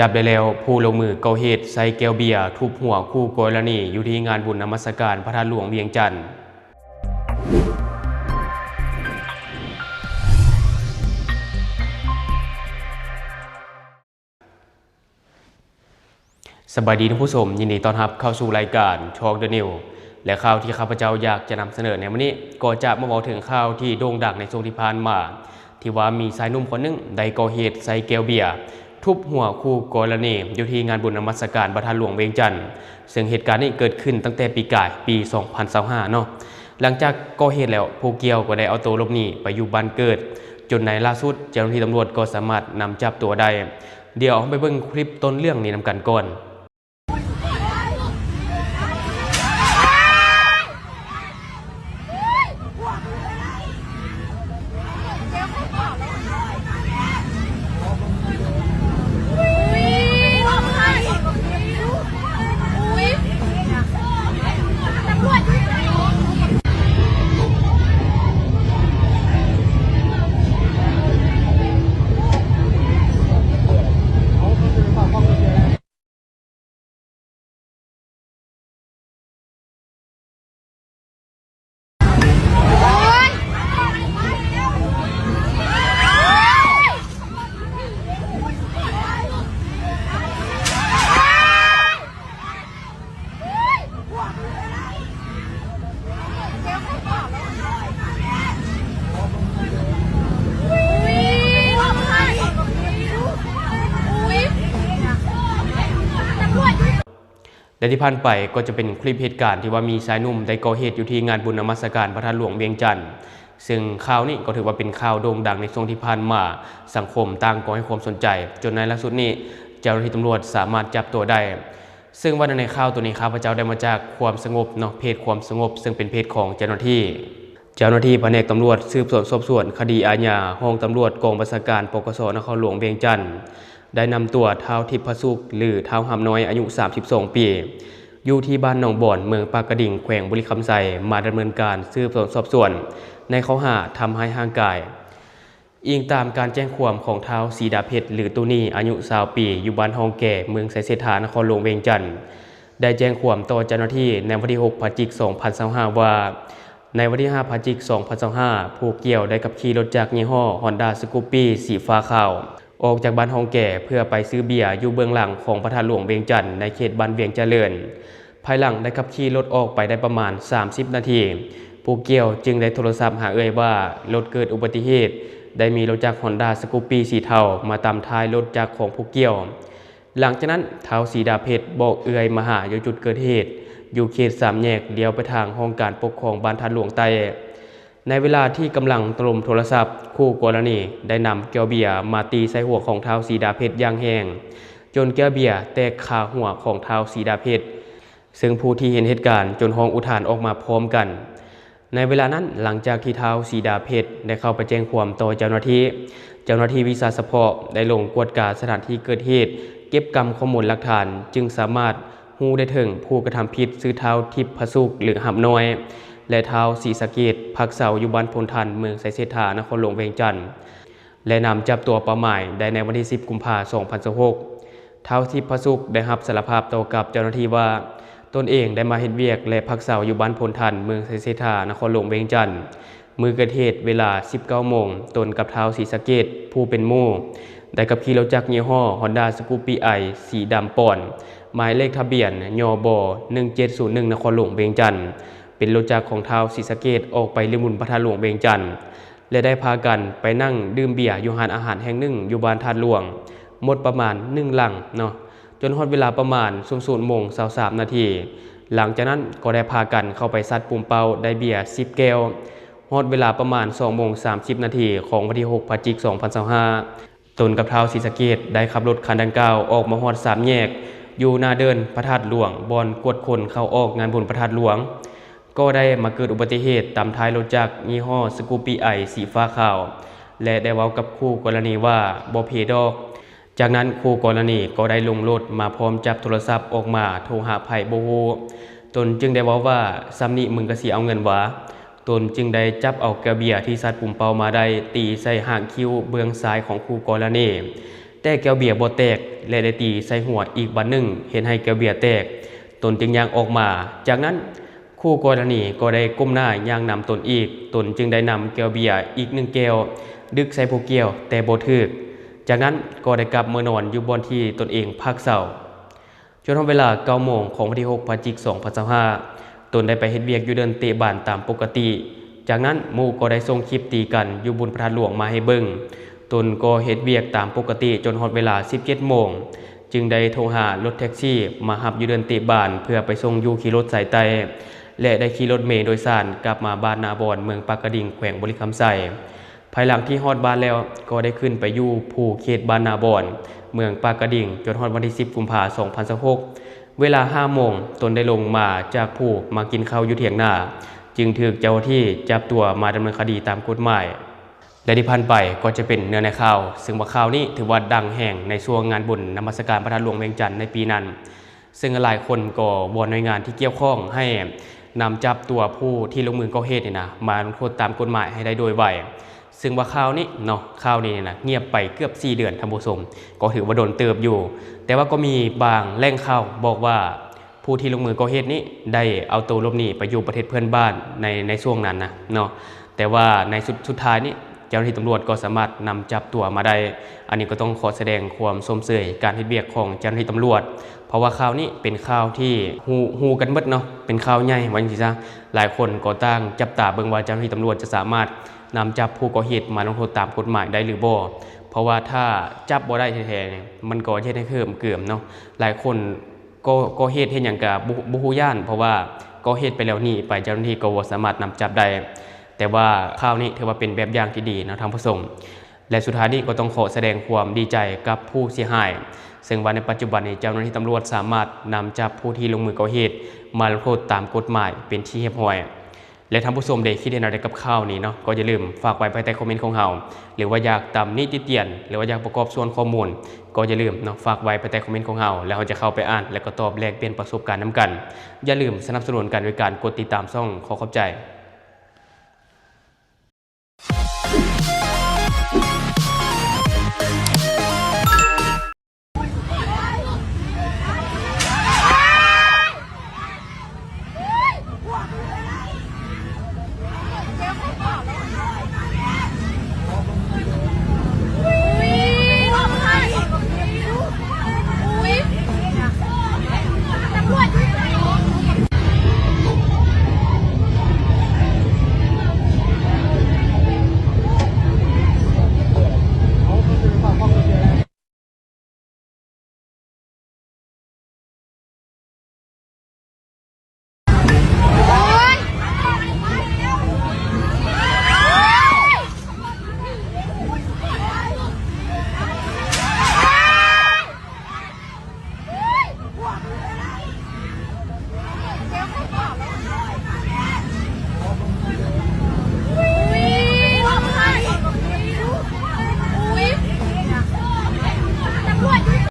จับได้แล้วผู้ลงมือก่อเหตุใส่แก้วเบียร์ทุบหัวคู่กรณีอยู่ที่งานบุญนมัสการพระธาตุหลวงเวียงจันทน์สบายดีท่านผู้ชมยินดีต้อนรับเข้าสู่รายการทอล์กเดอะนิวและข่าวที่ข้าพเจ้าอยากจะนำเสนอในวันนี้ก็จะมาบอกถึงข่าวที่โด่งดังในช่วงที่ผ่านมาที่ว่ามีชายหนุ่มคนหนึ่งได้ก่อเหตุใส่แก้วเบียร์ทุบหัวคู่กรณีอยู่ที่งานบุญนมัสการพระธาตุหลวงเวียงจันทน์ซึ่งเหตุการณ์นี้เกิดขึ้นตั้งแต่ปีกายปี 2025 เนาะหลังจากก่อเหตุแล้วผู้เกี่ยวก็ได้เอาตัวหลบหนีไปอยู่บ้านเกิดจนในล่าสุดเจ้าหน้าที่ตำรวจก็สามารถนำจับตัวได้เดี๋ยวไปเบิ่งคลิปต้นเรื่องนี้นำกันก่อนและที่ผ่านไปก็จะเป็นคลิปเหตุการณ์ที่ว่ามีชายหนุ่มได้ก่อเหตุอยู่ที่งานบุญนมัสการพระธาตุหลวงเวียงจันทน์ซึ่งข่าวนี้ก็ถือว่าเป็นข่าวโด่งดังในช่วงที่ผ่านมาสังคมต่างก็ให้ความสนใจจนในล่าสุดนี้เจ้าหน้าที่ตำรวจสามารถจับตัวได้ซึ่งว่าในข่าวตัวนี้ข้าพเจ้าได้มาจากความสงบเนาะเพจความสงบซึ่งเป็นเพจของเจ้าหน้าที่แผนกตำรวจสืบสวนสอบสวนคดีอาญาห้องตำรวจกองบัญชาการปกสนครหลวงเวียงจันทน์ได้นำตัวท้าวทิพย์พสุขหรือท้าวหำน้อยอายุ32 ปีอยู่ที่บ้านหนองบ่อนเมืองปากกระดิ่งแขวงบุรีคำไซมาดำเนินการสืบสวนสอบสวนในข้อหาทำให้ห่างกายอิงตามการแจ้งความของท้าวสีดาเพชรหรือตุนีอายุ20 ปีอยู่บ้านฮองแก่เมืองไสเสถานครหลวงเวียงจันทน์ได้แจ้งความต่อเจ้าหน้าที่ในวันที่6 พฤศจิกายน 2025ว่าในวันที่5 พฤศจิกายน 2025ผู้เกี่ยวได้ขับขี่รถจักรยี่ห้อ Honda Scoopy สีฟ้าขาวออกจากบ้านฮองแก่เพื่อไปซื้อเบียร์อยู่เบื้องหลังของพระธาตุหลวงเวียงจันทน์ในเขตบ้านเวียงเจริญภายหลังได้ขับขี่รถออกไปได้ประมาณ30 นาทีผู้เกี่ยวจึงได้โทรศัพท์หาเอ่ยว่ารถเกิดอุบัติเหตุได้มีรถจักร Honda Scoopy สีเทามาตามท้ายรถจักรของผู้เกี่ยวหลังจากนั้นท้าวสีดาเพชรบอกเอ่ยมาหาอยู่จุดเกิดเหตุอยู่เขต3 แยกเลี้ยวไปทางห้องการปกครองบ้านทัดหลวงใต้ในเวลาที่กำลังตรมโทรศัพท์คู่กรณีได้นำแก้วเบียร์มาตีใส่หัวของท้าวสีดาเพชรอย่างแรงจนแก้วเบียร์แตกคาหัวของท้าวสีดาเพชรซึ่งผู้ที่เห็นเหตุการณ์จนห้องอุทานออกมาพร้อมกันในเวลานั้นหลังจากที่ท้าวสีดาเพชรได้เข้าไปแจ้งความต่อเจ้าหน้าที่วิสาสะเฉพาะได้ลงกวดกาสถานที่เกิดเหตุเก็บกำข้อมูลหลักฐานจึงสามารถฮู้ได้ถึงผู้กระทำผิดซื้อท้าวทิพย์พสุขหรือหำน้อยและท้าวศรีสะเกษพักเสาอยู่บ้านพลทันเมืองไสเสถานครหลวงเวียงจันทน์และนำจับตัวเป้าหมายได้ในวันที่10 กุมภาพันธ์ 2026ท้าวทิพย์พสุขได้รับสารภาพต่อกับเจ้าหน้าที่ว่าตนเองได้มาเฮ็ดเวียกและพักเสาอยู่บ้านพลทันเมืองไสเสถานครหลวงเวียงจันทน์มือเกิดเหตุเวลา 19 โมงตนกับท้าวศรีสะเกษผู้เป็นหมู่ได้ขับขี่รถจักรยี่ห้อ Honda Scoopy i สีดำป่อนหมายเลขทะเบียนยบ1701นครหลวงเวียงจันทน์เป็นรถจักรของท้าวศรีสะเกษออกไปริมบุญพระธาตุหลวงเวียงจันทน์และได้พากันไปนั่งดื่มเบียร์อยู่ร้านอาหารแห่งหนึ่งอยู่บ้านธาตุหลวงหมดประมาณ1 ลังเนาะจนฮอดเวลาประมาณ 00 โมง 23 นาทีหลังจากนั้นก็ได้พากันเข้าไปซัดปุ่มเป่าได้เบียร์10 แก้วฮอดเวลาประมาณ 2 โมง 30 นาทีของวันที่6 พฤศจิกายน 2025ตนกับท้าวศรีสะเกษได้ขับรถคันดังกล่าวออกมาฮอด3 แยกอยู่หน้าเดินพระธาตุหลวงบอนกวดคนเข้าออกงานบุญพระธาตุหลวงก็ได้มาเกิดอุบัติเหตุตามท้ายรถจักรยี่ห้อ Scoopy i สีฟ้าขาวและได้เว้ากับคู่กรณีว่าบ่เพดอกจากนั้นคู่กรณีก็ได้ลงรถมาพร้อมจับโทรศัพท์ออกมาโทรหาไผบ่ฮู้ตนจึงได้เว้าว่าซ้ำนี้มึงก็สิเอาเงินวะตนจึงได้จับเอาแก้วเบียร์ที่ซัดปุ่มเป่ามาได้ตีใส่หางคิ้วเบื้องซ้ายของคู่กรณีแ แต่แก้วเบียร์บ่แตกและได้ตีใส่หัวอีกบัดหนึ่งเห็นให้แก้วเบียร์แตกตนจึงย่างออกมาจากนั้นคู่กรณีก็ได้ก้มหน้าย่างนำตนอีกตนจึงได้นำแก้วเบียร์อีก1แก้วดึกใส่ผู้เกี่ยวแต่บ่ถึกจากนั้นก็ได้กลับมานอนอยู่บนที่ตนเองพักเศร้าจนถึงเวลา 9 โมงของวันที่6 พฤศจิกายน 2025ตนได้ไปเฮ็ดเวียกอยู่เดินเตะบ้านตามปกติจากนั้นหมู่ก็ได้ส่งคลิปตีกันอยู่บนพระธาตุหลวงมาให้เบิ่งตนก็เฮ็ดเวียกตามปกติจนฮอดเวลา 17 โมงจึงได้โทรหารถแท็กซี่มารับอยู่เดินเตะบ้านเพื่อไปส่งอยู่ขี่รถสายใต้และได้ขี่รถเมล์โดยสารกลับมาบ้านนาบอนเมืองปากกระดิ่งแขวงบริคำไสภายหลังที่ฮอดบ้านแล้วก็ได้ขึ้นไปอยู่ภูเขตบ้านนาบอนเมืองปากกระดิ่งจนฮอดวันที่ 10 กุมภาพันธ์ 2026เวลา 5 โมงตนได้ลงมาจากภูมากินข้าวอยู่เถียงนาจึงถูกเจ้าหน้าที่จับตัวมาดำเนินคดีตามกฎหมายและที่ผ่านไปก็จะเป็นเนื้อในข่าวซึ่งว่าข่าวนี้ถือว่าดังแห่งในช่วงงานบุญนมัสการพระธาตุหลวงเวียงจันทร์ในปีนั้นซึ่งหลายคนก็วอนหน่วยงานที่เกี่ยวข้องให้นำจับตัวผู้ที่ลงมือก่อเหตุนี่นะมาลงโทษตามกฎหมายให้ได้โดยไวซึ่งว่าข่าวนี้เนาะข่าวนี้นะเงียบไปเกือบ4 เดือนท่านผู้ชมก็ถือว่าโดนเติบอยู่แต่ว่าก็มีบางแหล่งข่าวบอกว่าผู้ที่ลงมือก่อเหตุนี้ได้เอาตัวหลบหนีไปอยู่ประเทศเพื่อนบ้านในช่วงนั้นนะเนาะแต่ว่าในสุดท้ายนี้เจ้าหน้าที่ตำรวจก็สามารถนำจับตัวมาได้อันนี้ก็ต้องขอแสดงความสมเสยการเฮ็ดเวียกของเจ้าหน้าที่ตำรวจเพราะว่าข่าวนี้เป็นข่าวที่ฮู้กันเบิดเนาะเป็นข่าวใหญ่ว่าจังซี่ซะหลายคนก็ตั้งจับตาเบิ่งว่าเจ้าหน้าที่ตำรวจจะสามารถนำจับผู้ก่อเหตุมาลงโทษตามกฎหมายได้หรือบ่เพราะว่าถ้าจับบ่ได้แท้ๆเนี่ยมันก็เฮ็ดให้เกิมเนาะหลายคนก็เหตุหยังก็บ่ฮู้ย่านเพราะว่าก็เหตุไปแล้วนี่ไปเจ้าหน้าที่ก็บ่สามารถนำจับได้แต่ว่าข่าวนี้ถือว่าเป็นแบบอย่างที่ดีนะท่านผู้ชมและสุดท้ายนี้ก็ต้องขอแสดงความดีใจกับผู้เสียหายซึ่งว่าในปัจจุบันนี้เจ้าหน้าที่ตำรวจสามารถนำจับผู้ที่ลงมือก่อเหตุมาลงโทษตามกฎหมายเป็นที่เรียบร้อยและท่านผู้ชมได้คิดเห็นอะไรกับข่าวนี้เนาะก็อย่าลืมฝากไว้ภายใต้คอมเมนต์ของเราหรือว่าอยากตำหนิติเตียนหรือว่าอยากประกอบส่วนข้อมูลก็อย่าลืมเนาะฝากไว้ภายใต้คอมเมนต์ของเราแล้วเราจะเข้าไปอ่านและก็ตอบแลกเปลี่ยนประสบการณ์นำกันอย่าลืมสนับสนุนกันด้วยการกดติดตามช่องขอขอบใจ